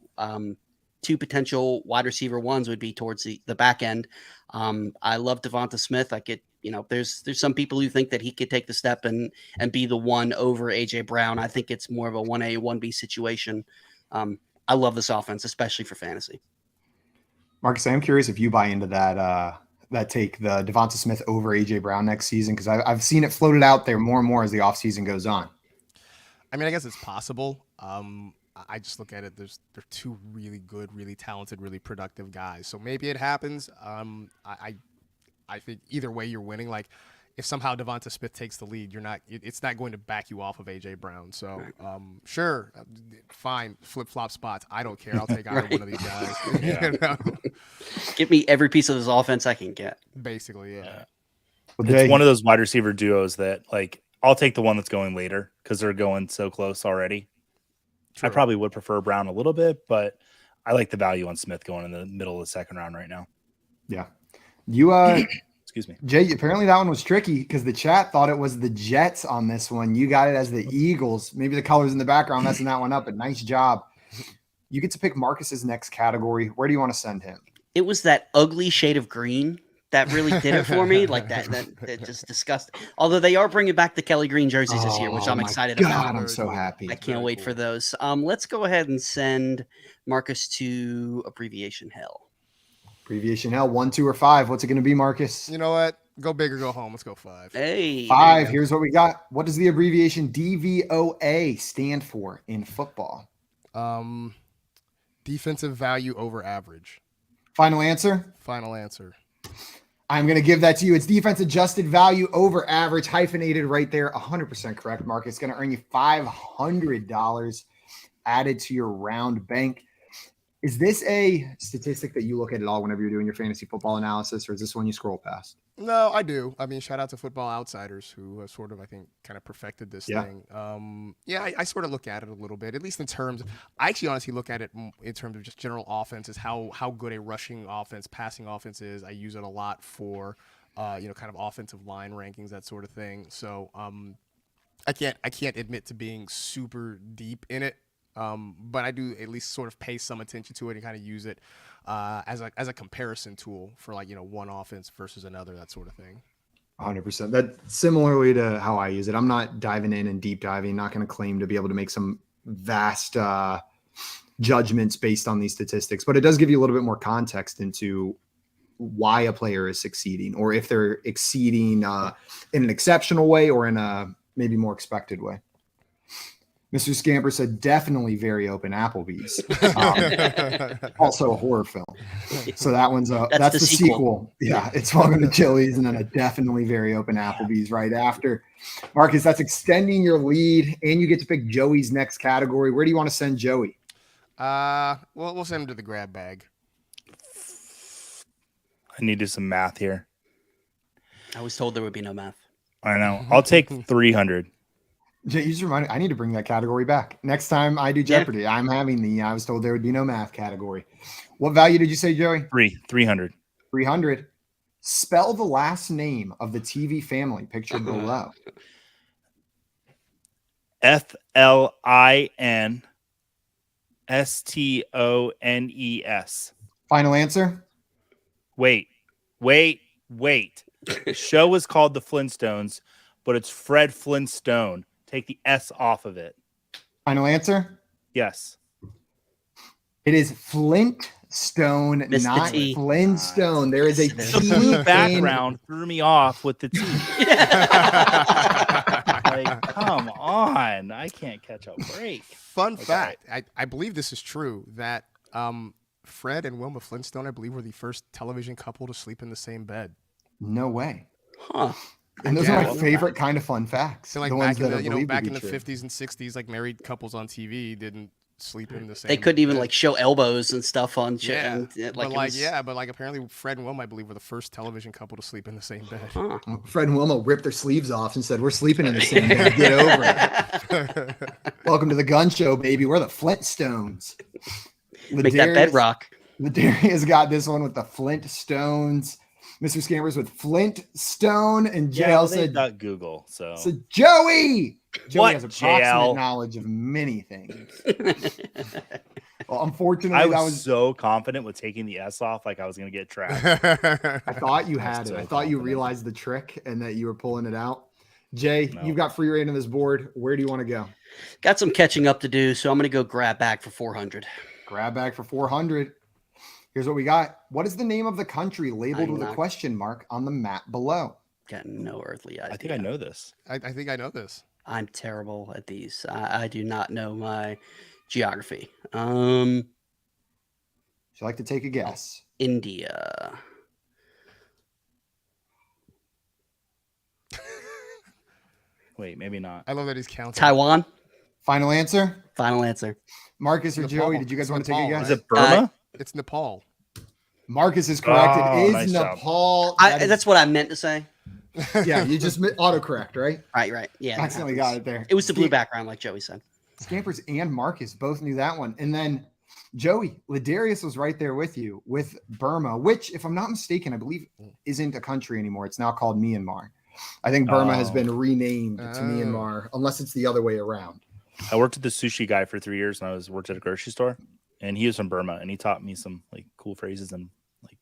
potential wide receiver ones would be towards the back end. I love Devonta Smith. I could, there's some people who think that he could take the step and be the one over AJ Brown. I think it's more of a 1A, 1B situation. I love this offense, especially for fantasy. Marcus, I'm curious if you buy into that take, the Devonta Smith over AJ Brown next season, because I've seen it floated out there more and more as the offseason goes on. I mean, I guess it's possible. I just look at it. They're two really good, really talented, really productive guys. So maybe it happens. I think either way you're winning. Like, if somehow Devonta Smith takes the lead, it's not going to back you off of AJ Brown. So sure, fine, flip flop spots. I don't care. I'll take either one of these guys. You know? Give me every piece of this offense I can get. Basically, yeah. It's one of those wide receiver duos that, like, I'll take the one that's going later because they're going so close already. True. I probably would prefer Brown a little bit, but I like the value on Smith going in the middle of the second round right now. Yeah. You excuse me, Jay, apparently that one was tricky because the chat thought it was the Jets on this one. You got it as the Eagles. Maybe the colors in the background messing that one up, but nice job. You get to pick Marcus's next category. Where do you want to send him? It was that ugly shade of green that really did it for me. Like that just disgusting. Although they are bringing back the Kelly Green jerseys this year, which I'm excited about. I'm so happy. I can't wait for those. Let's go ahead and send Marcus to Abbreviation Hell. Abbreviation Hell, 1, 2, or 5. What's it going to be, Marcus? You know what? Go big or go home. Let's go 5. Hey, 5. Here's what we got. What does the abbreviation DVOA stand for in football? Defensive value over average. Final answer? Final answer. I'm going to give that to you. It's defense adjusted value over average, hyphenated right there. 100% correct, Marcus. Going to earn you $500 added to your round bank. Is this a statistic that you look at all whenever you're doing your fantasy football analysis, or is this one you scroll past? No, I do. I mean, shout out to Football Outsiders who sort of, I think, kind of perfected this thing. I sort of look at it a little bit, at least in terms – I actually honestly look at it in terms of just general offenses, how good a rushing offense, passing offense is. I use it a lot for, kind of offensive line rankings, that sort of thing. So I can't admit to being super deep in it. But I do at least sort of pay some attention to it and kind of use it as a comparison tool for, like, one offense versus another, that sort of thing. 100%. That similarly to how I use it. I'm not diving in and deep diving, not going to claim to be able to make some vast judgments based on these statistics, but it does give you a little bit more context into why a player is succeeding, or if they're exceeding in an exceptional way or in a maybe more expected way. Mr. Scamper said definitely Very Open Applebee's. Also a horror film. So that one's that's the sequel. Yeah, it's Welcome to Chili's, and then a definitely Very Open Applebee's right after. Marcus, that's extending your lead, and you get to pick Joey's next category. Where do you want to send Joey? We'll send him to the grab bag. I need to do some math here. I was told there would be no math. I know. I'll take 300. Jay, you just reminded me, I need to bring that category back. Next time I do Jeopardy, I'm having I was told there would be no math category. What value did you say, Joey? 300. 300. Spell the last name of the TV family pictured below. FLINSTONES. Final answer? Wait. The show was called The Flintstones, but it's Fred Flintstone. Take the S off of it. Final answer? Yes. It is Flintstone, not Flintstone. There is a the blue background threw me off with the T. Like, come on. I can't catch a break. Fun fact. I believe this is true, that Fred and Wilma Flintstone, I believe, were the first television couple to sleep in the same bed. No way. Huh. And those are my favorite kind of fun facts. So, like, the back ones in back in the 50s and 60s, like, married couples on TV didn't sleep in the same. They couldn't even like show elbows and stuff on. But apparently Fred and Wilma, I believe, were the first television couple to sleep in the same bed. Huh. Fred and Wilma ripped their sleeves off and said, "We're sleeping in the same bed. Get over it." Welcome to the gun show, baby. We're the Flintstones. Make that bedrock. Ladarius got this one with the Flintstones. Mr. Scammers with Flintstone, and JL said Google. So Joey has approximate JL? knowledge of many things. Well, unfortunately, I was so confident with taking the S off, like I was going to get trapped. I thought you had it. I thought you realized the trick and that you were pulling it out. Jay, you've got free reign on this board. Where do you want to go? Got some catching up to do, so I'm going to go grab back for 400. Grab back for 400. Here's what we got. What is the name of the country labeled with a question mark on the map below? Got no earthly idea. I think I know this. I think I know this. I'm terrible at these. I do not know my geography. Would you like to take a guess? India. Wait, maybe not. I love that he's counting. Taiwan. Final answer? Final answer. Marcus or Nepal. Joey, did you guys want to take a guess? Is it Burma? It's Nepal. Marcus is correct. It is nice Nepal. That's what I meant to say. Yeah, you just autocorrect, right? Right. Yeah. Accidentally got it there. It was the blue background, like Joey said. Scampers and Marcus both knew that one. And then Joey, Ladarius was right there with you with Burma, which, if I'm not mistaken, I believe isn't a country anymore. It's now called Myanmar. I think Burma has been renamed to Myanmar, unless it's the other way around. I worked with the sushi guy for 3 years when I worked at a grocery store, and he was from Burma, and he taught me some like cool phrases and like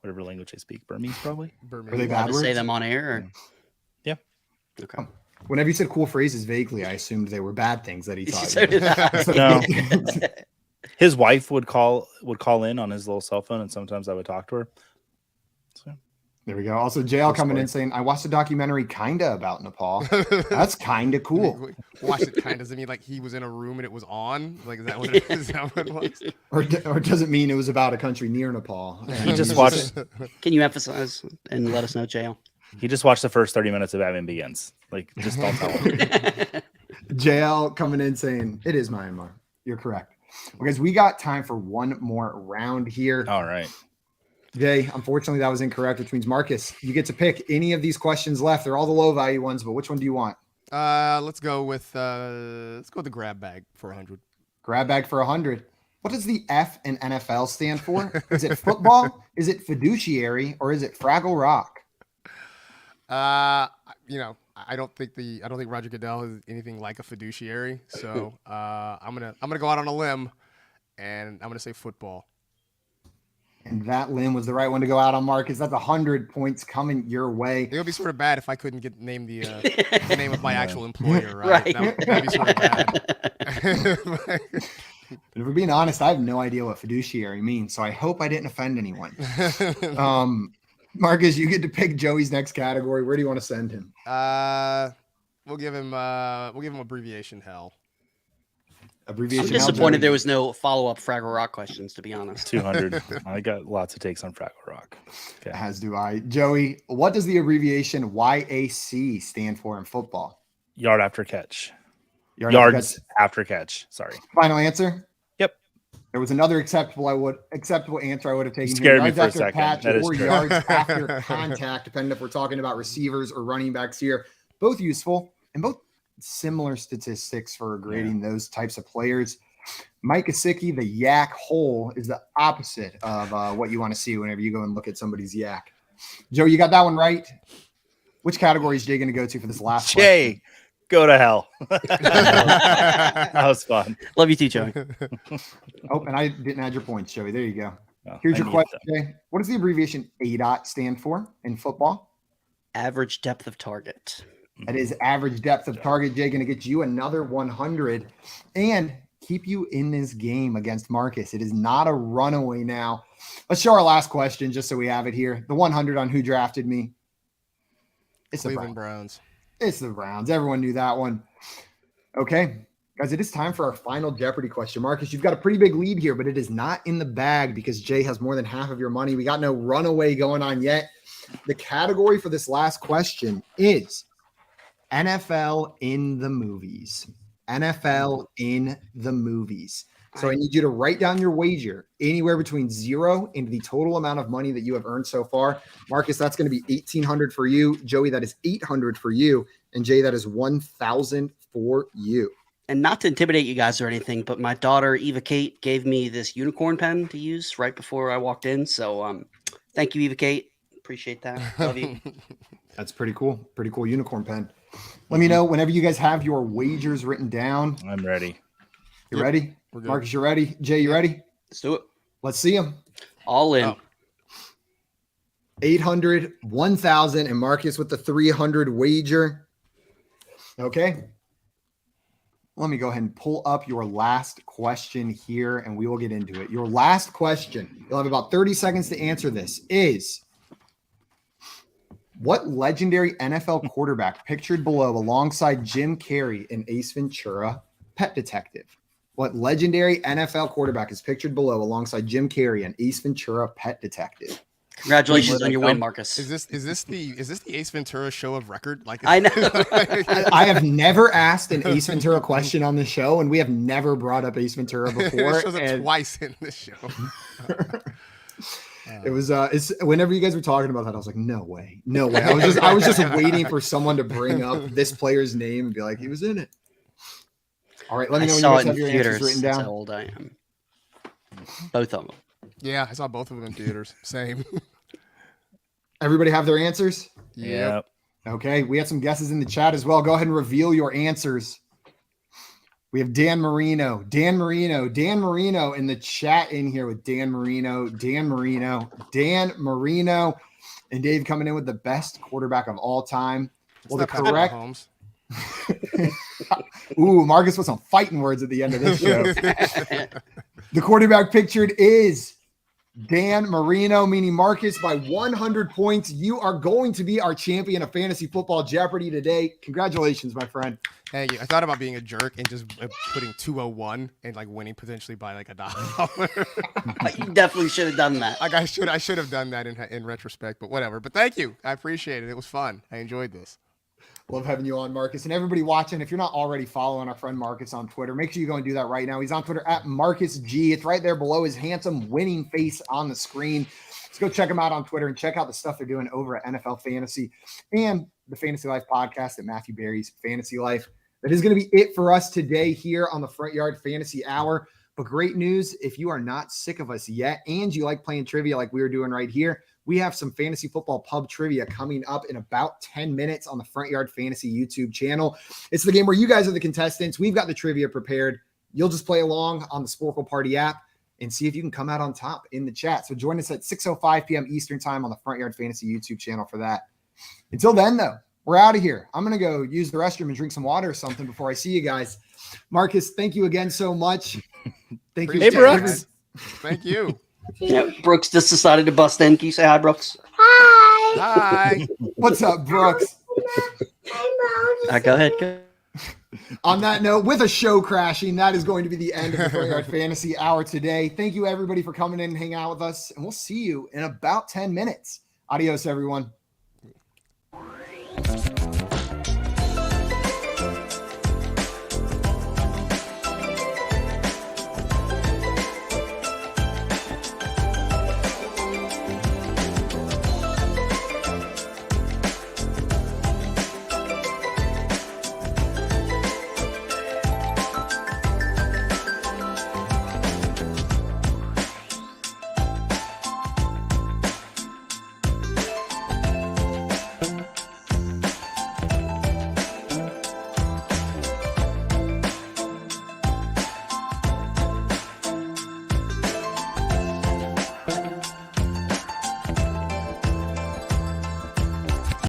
whatever language I speak. Burmese, probably. Are they bad words? Say them on air? Or? Yeah. Okay. Whenever you said cool phrases vaguely, I assumed they were bad things that he taught So did I. No. His wife would call in on his little cell phone, and sometimes I would talk to her. So. There we go. Also, JL coming in saying, I watched a documentary kinda about Nepal. That's kinda cool. Watched it kinda. Does it mean like he was in a room and it was on? Like, is that what it is? Is that what it was? Or does it mean it was about a country near Nepal? He just watched. Can you emphasize and let us know, JL? He just watched the first 30 minutes of Batman Begins. Like, just don't tell him. JL coming in saying, it is Myanmar. You're correct. Well, guys, we got time for one more round here. All right. Jay, unfortunately, that was incorrect, which means Marcus, you get to pick any of these questions left. They're all the low value ones, but which one do you want? Let's go with the grab bag for 100. Grab bag for 100. What does the F in NFL stand for? Is it football? Is it fiduciary? Or is it Fraggle Rock? I don't think Roger Goodell is anything like a fiduciary. So I'm gonna go out on a limb, and I'm gonna say football. And that limb was the right one to go out on, Marcus. That's 100 points coming your way. It would be sort of bad if I couldn't name the name of my actual employer, right? That'd be sort of bad. But if we're being honest, I have no idea what fiduciary means, so I hope I didn't offend anyone. Marcus, you get to pick Joey's next category. Where do you want to send him? We'll give him abbreviation hell. Abbreviation. I'm disappointed there was no follow-up Fraggle Rock questions, to be honest. 200. I got lots of takes on Fraggle Rock. Okay. As do I. Joey, what does the abbreviation YAC stand for in football? Yard after catch. Yards after catch. Sorry. Final answer? Yep. There was another acceptable answer I would have taken. Scared here. me for a second. Catch or yards after contact, depending if we're talking about receivers or running backs here. Both useful and both similar statistics for grading those types of players. Mike Gesicki, the yak hole, is the opposite of what you want to see whenever you go and look at somebody's yak. Joe, you got that one right. Which category is Jay going to go to for this last question? Go to hell. That was fun. Love you too, Joey. Oh, and I didn't add your points, Joey. There you go. Here's your question, Jay. What does the abbreviation ADOT stand for in football? Average depth of target. That is average depth of target. Jay, going to get you another 100 and keep you in this game against Marcus. It is not a runaway now. Let's show our last question just so we have it here. The 100 on who drafted me. It's Cleveland Browns. It's the Browns. Everyone knew that one. Okay, guys, it is time for our final Jeopardy question. Marcus, you've got a pretty big lead here, but it is not in the bag because Jay has more than half of your money. We got no runaway going on yet. The category for this last question is NFL in the movies. NFL in the movies. So I need you to write down your wager anywhere between 0 and the total amount of money that you have earned so far. Marcus, that's going to be $1,800 for you. Joey, that is $800 for you. And Jay, that is $1,000 for you. And not to intimidate you guys or anything, but my daughter, Eva Kate, gave me this unicorn pen to use right before I walked in. So thank you, Eva Kate. Appreciate that. Love you. That's pretty cool. Pretty cool unicorn pen. Let me know whenever you guys have your wagers written down. I'm ready. You ready? Marcus, you ready? Jay, you ready? Let's do it. Let's see them. All in. 800, 1,000, and Marcus with the 300 wager. Okay. Let me go ahead and pull up your last question here, and we will get into it. Your last question, you'll have about 30 seconds to answer this, is what legendary NFL quarterback pictured below alongside Jim Carrey in Ace Ventura, Pet Detective? What legendary NFL quarterback is pictured below alongside Jim Carrey in Ace Ventura, Pet Detective? Congratulations on your win, Marcus. Is this the Ace Ventura show of record? Like I know. I have never asked an Ace Ventura question on the show, and we have never brought up Ace Ventura before. It shows up twice in this show. It was it's whenever you guys were talking about that, I was like, no way. I was just waiting for someone to bring up this player's name and be like, he was in it. All right, let me know when you guys have your answers written down. That's how old I am. Both of them. Yeah, I saw both of them in theaters. Same. Everybody have their answers? Yep. Okay, we had some guesses in the chat as well. Go ahead and reveal your answers. We have Dan Marino in the chat in here with Dan Marino, and Dave coming in with the best quarterback of all time. Well, the correct. Ooh, Marcus with some fighting words at the end of this show. The quarterback pictured is Dan Marino, meaning Marcus, by 100 points. You are going to be our champion of Fantasy Football Jeopardy today. Congratulations, my friend. Thank you. I thought about being a jerk and just putting 201 and like winning potentially by like $1. You definitely should have done that. Like I should have done that in retrospect, but whatever. But thank you. I appreciate it. It was fun. I enjoyed this. Love having you on, Marcus. And everybody watching, if you're not already following our friend Marcus on Twitter, make sure you go and do that right now. He's on Twitter at Marcus G. It's right there below his handsome winning face on the screen. Let's go check him out on Twitter and check out the stuff they're doing over at NFL Fantasy and the Fantasy Life podcast at Matthew Berry's Fantasy Life. That is going to be it for us today here on the Front Yard Fantasy Hour. But great news, if you are not sick of us yet and you like playing trivia like we were doing right here, we have some fantasy football pub trivia coming up in about 10 minutes on the Front Yard Fantasy YouTube channel. It's the game where you guys are the contestants. We've got the trivia prepared. You'll just play along on the Sporkle Party app and see if you can come out on top in the chat. So join us at 6:05 p.m. Eastern time on the Front Yard Fantasy YouTube channel for that. Until then, though, we're out of here. I'm going to go use the restroom and drink some water or something before I see you guys. Marcus, thank you again so much. Thank you. Hey, Brooks. Thank you. Yeah, Brooks just decided to bust in. Can you say hi, Brooks? Hi. What's up, Brooks? Go ahead. On that note, with a show crashing, that is going to be the end of the Front Yard Fantasy Hour today. Thank you, everybody, for coming in and hanging out with us, and we'll see you in about 10 minutes. Adios, everyone.